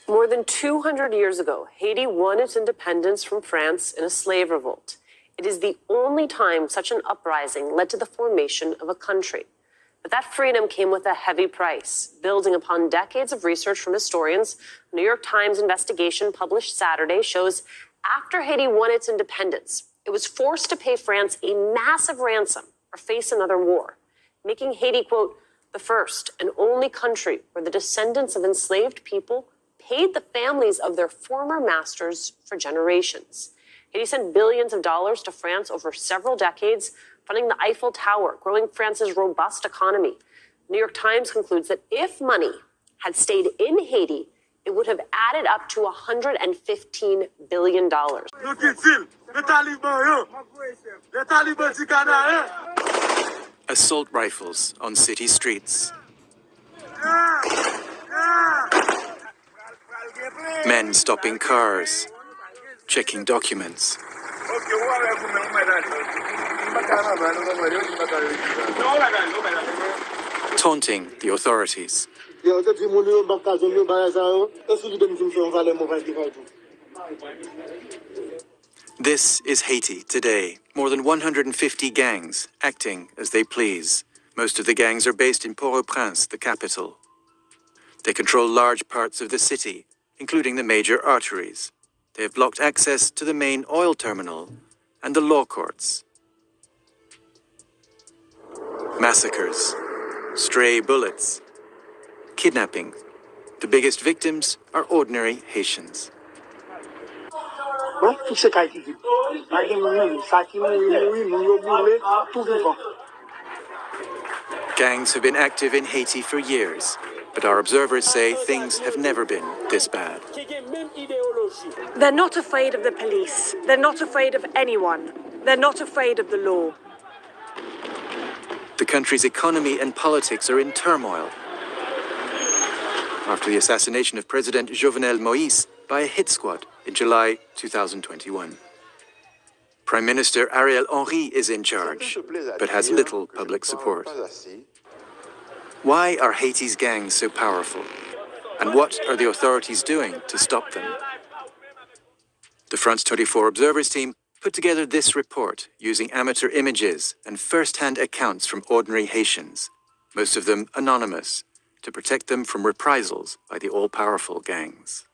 More than 200 years ago, Haiti won its independence from France in a slave revolt. It is the only time such an uprising led to the formation of a country. But that freedom came with a heavy price. Building upon decades of research from historians, a New York Times investigation published Saturday shows after Haiti won its independence, it was forced to pay France a massive ransom or face another war, making Haiti, quote, the first and only country where the descendants of enslaved people paid the families of their former masters for generations. Haiti sent billions of dollars to France over several decades, funding the Eiffel Tower, growing France's robust economy. The New York Times concludes that if money had stayed in Haiti, it would have added up to $115 billion. Assault rifles on city streets. Men stopping cars, checking documents. Taunting the authorities. This is Haiti today. More than 150 gangs acting as they please. Most of the gangs are based in Port-au-Prince, the capital. They control large parts of the city, including the major arteries. They have blocked access to the main oil terminal and the law courts. Massacres, stray bullets, kidnapping. The biggest victims are ordinary Haitians. Gangs have been active in Haiti for years, but our observers say things have never been this bad. They're not afraid of the police. They're not afraid of anyone. They're not afraid of the law. The country's economy and politics are in turmoil after the assassination of President Jovenel Moïse by a hit squad in July 2021. Prime Minister Ariel Henry is in charge, but has little public support. Why are Haiti's gangs so powerful? And what are the authorities doing to stop them? The France 24 Observers team put together this report using amateur images and first-hand accounts from ordinary Haitians, most of them anonymous, to protect them from reprisals by the all-powerful gangs.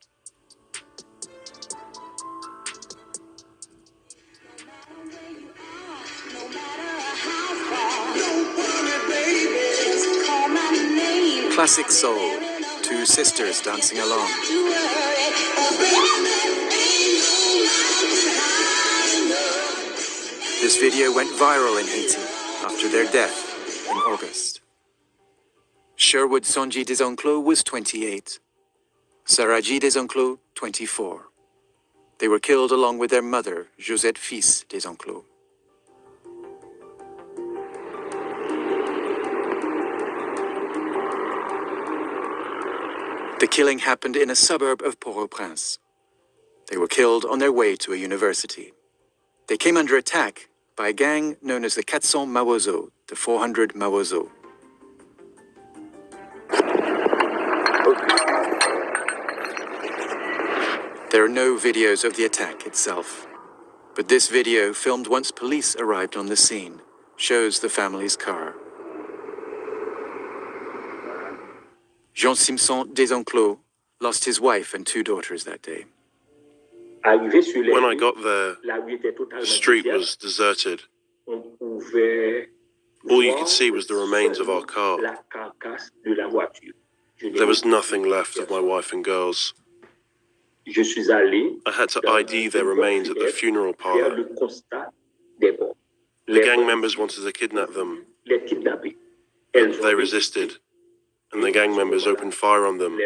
Classic soul, two sisters dancing along. This video went viral in Haiti after their death in August. Sherwood Sonji Desenclos was 28. Saraji Desenclos, 24. They were killed along with their mother, Josette Fils Desenclos. The killing happened in a suburb of Port-au-Prince. They were killed on their way to a university. They came under attack by a gang known as the 400 Mawozo, the 400 Mawozo. There are no videos of the attack itself, but this video, filmed once police arrived on the scene, shows the family's car. Jean Simpson Desenclos lost his wife and 2 daughters that day. When I got there, the street was deserted. All you could see was the remains of our car. There was nothing left of my wife and girls. I had to ID their remains at the funeral parlor. The gang members wanted to kidnap them, but they resisted, and the gang members opened fire on them.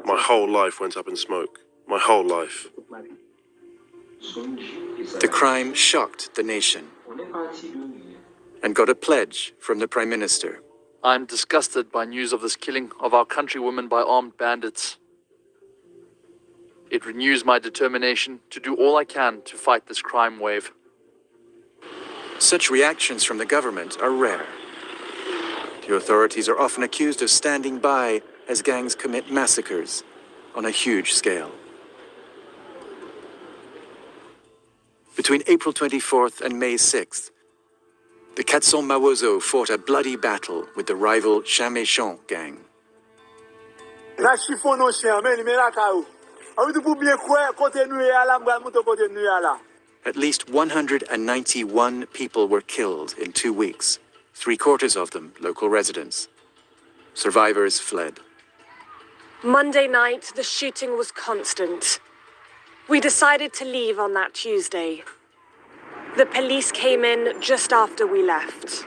My whole life went up in smoke. My whole life. The crime shocked the nation and got a pledge from the Prime Minister. I am disgusted by news of this killing of our countrywomen by armed bandits. It renews my determination to do all I can to fight this crime wave. Such reactions from the government are rare. The authorities are often accused of standing by as gangs commit massacres on a huge scale. Between April 24th and May 6th, the 400 Mawozo fought a bloody battle with the rival Chamechon gang. At least 191 people were killed in 2 weeks, 3/4 of them local residents. Survivors fled. Monday night, the shooting was constant. We decided to leave on that Tuesday. The police came in just after we left.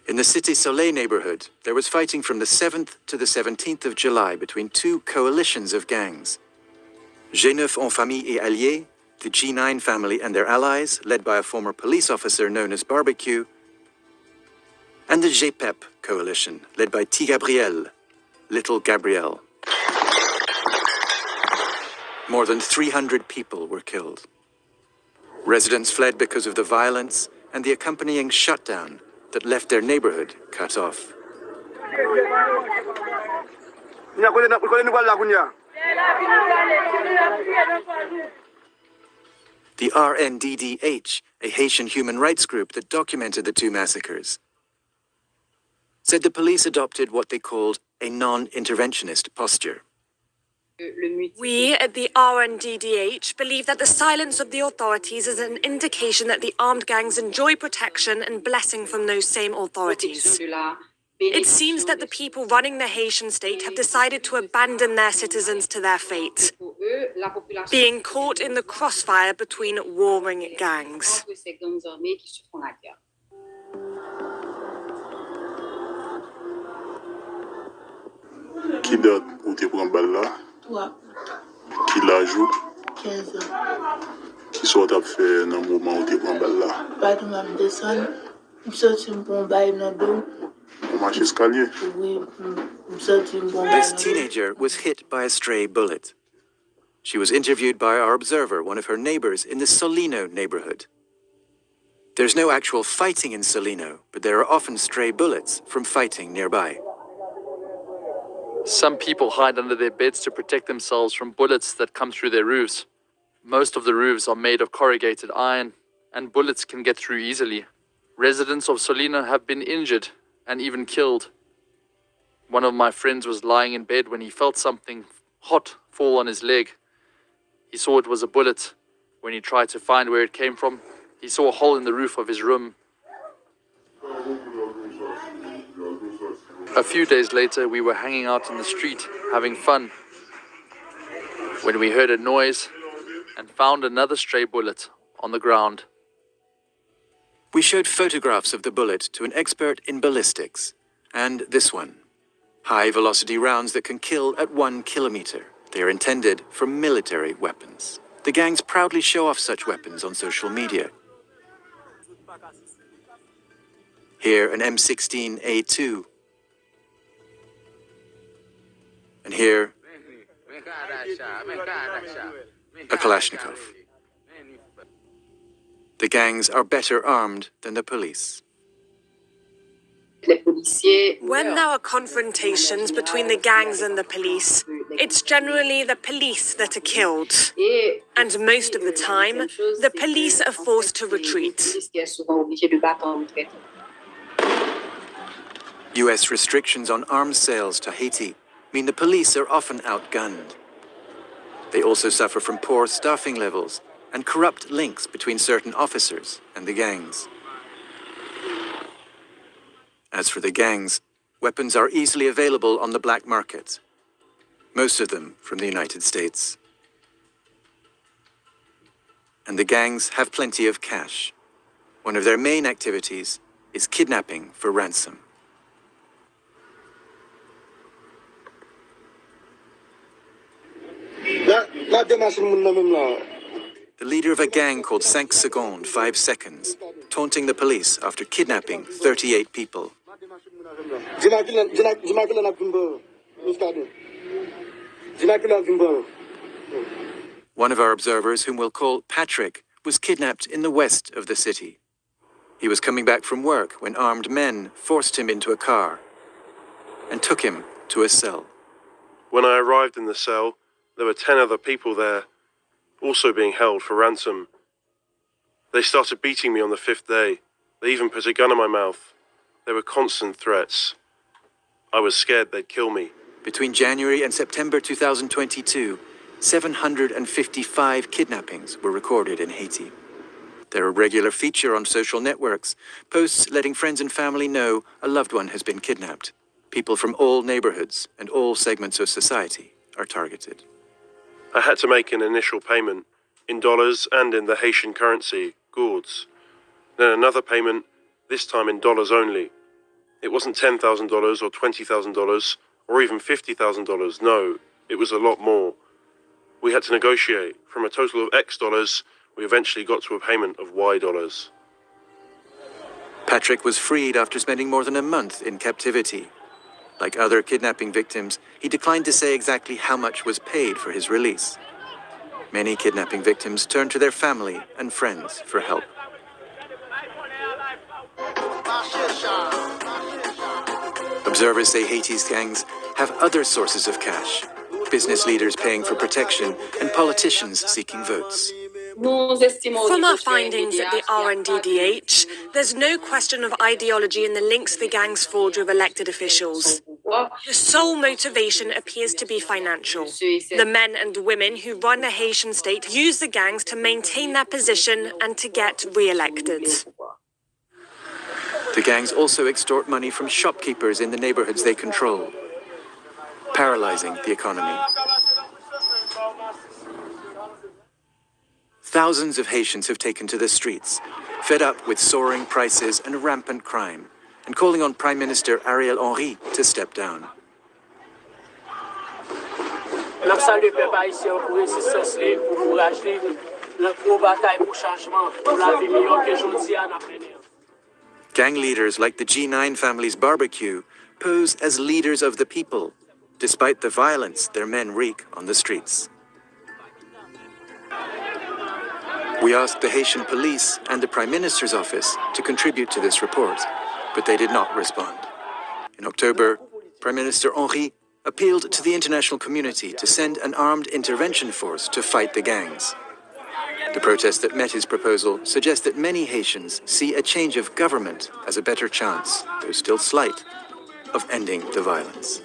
In the Cité Soleil neighborhood, there was fighting from the 7th to the 17th of July between two coalitions of gangs. G9 en famille et alliés, the G9 family and their allies, led by a former police officer known as Barbecue, and the GPEP coalition, led by T. Gabriel, Little Gabriel. More than 300 people were killed. Residents fled because of the violence and the accompanying shutdown that left their neighborhood cut off. The RNDDH, a Haitian human rights group that documented the two massacres, said the police adopted what they called a non-interventionist posture. We at the RNDDH believe that the silence of the authorities is an indication that the armed gangs enjoy protection and blessing from those same authorities. It seems that the people running the Haitian state have decided to abandon their citizens to their fate, being caught in the crossfire between warring gangs. Qui date où tu prends balle là? 3. Qui la joue? 15 ans. Qui soit à faire dans le moment où tu prends balle là? Pas de ma descendre. Je sorti un bon bail dans le dos. On marche escalier? Oui, je sorti un bon bail. This teenager was hit by a stray bullet. She was interviewed by our observer, one of her neighbors in the Solino neighborhood. There's no actual fighting in Solino, but there are often stray bullets from fighting nearby. Some people hide under their beds to protect themselves from bullets that come through their roofs. Most of the roofs are made of corrugated iron, and bullets can get through easily. Residents of Solino have been injured and even killed. One of my friends was lying in bed when he felt something hot fall on his leg. He saw it was a bullet. When he tried to find where it came from, he saw a hole in the roof of his room. A few days later, we were hanging out in the street, having fun, when we heard a noise and found another stray bullet on the ground. We showed photographs of the bullet to an expert in ballistics, and this one. High-velocity rounds that can kill at 1 kilometer. They are intended for military weapons. The gangs proudly show off such weapons on social media. Here, an M16A2. And here, a Kalashnikov. The gangs are better armed than the police. When there are confrontations between the gangs and the police, it's generally the police that are killed. And most of the time, the police are forced to retreat. US restrictions on arms sales to Haiti mean the police are often outgunned. They also suffer from poor staffing levels and corrupt links between certain officers and the gangs. As for the gangs, weapons are easily available on the black market, most of them from the United States. And the gangs have plenty of cash. One of their main activities is kidnapping for ransom. The leader of a gang called 5 Secondes, 5 seconds, taunting the police after kidnapping 38 people. One of our observers, whom we'll call Patrick, was kidnapped in the west of the city. He was coming back from work when armed men forced him into a car and took him to a cell. When I arrived in the cell, there were 10 other people there, also being held for ransom. They started beating me on the 5th day. They even put a gun in my mouth. There were constant threats. I was scared they'd kill me. Between January and September 2022, 755 kidnappings were recorded in Haiti. They're a regular feature on social networks, posts letting friends and family know a loved one has been kidnapped. People from all neighborhoods and all segments of society are targeted. I had to make an initial payment in dollars and in the Haitian currency, gourds. Then another payment, this time in dollars only. It wasn't $10,000 or $20,000 or even $50,000. No, it was a lot more. We had to negotiate. From a total of X dollars, we eventually got to a payment of Y dollars. Patrick was freed after spending more than a month in captivity. Like other kidnapping victims, he declined to say exactly how much was paid for his release. Many kidnapping victims turned to their family and friends for help. Observers say Haiti's gangs have other sources of cash, business leaders paying for protection and politicians seeking votes. From our findings at the RNDDH, there's no question of ideology in the links the gangs forge with elected officials. The sole motivation appears to be financial. The men and women who run the Haitian state use the gangs to maintain their position and to get re-elected. The gangs also extort money from shopkeepers in the neighborhoods they control, paralyzing the economy. Thousands of Haitians have taken to the streets, fed up with soaring prices and rampant crime, and calling on Prime Minister Ariel Henry to step down. Gang leaders like the G9 family's barbecue pose as leaders of the people, despite the violence their men wreak on the streets. We asked the Haitian police and the Prime Minister's office to contribute to this report, but they did not respond. In October, Prime Minister Henry appealed to the international community to send an armed intervention force to fight the gangs. The protest that met his proposal suggests that many Haitians see a change of government as a better chance, though still slight, of ending the violence.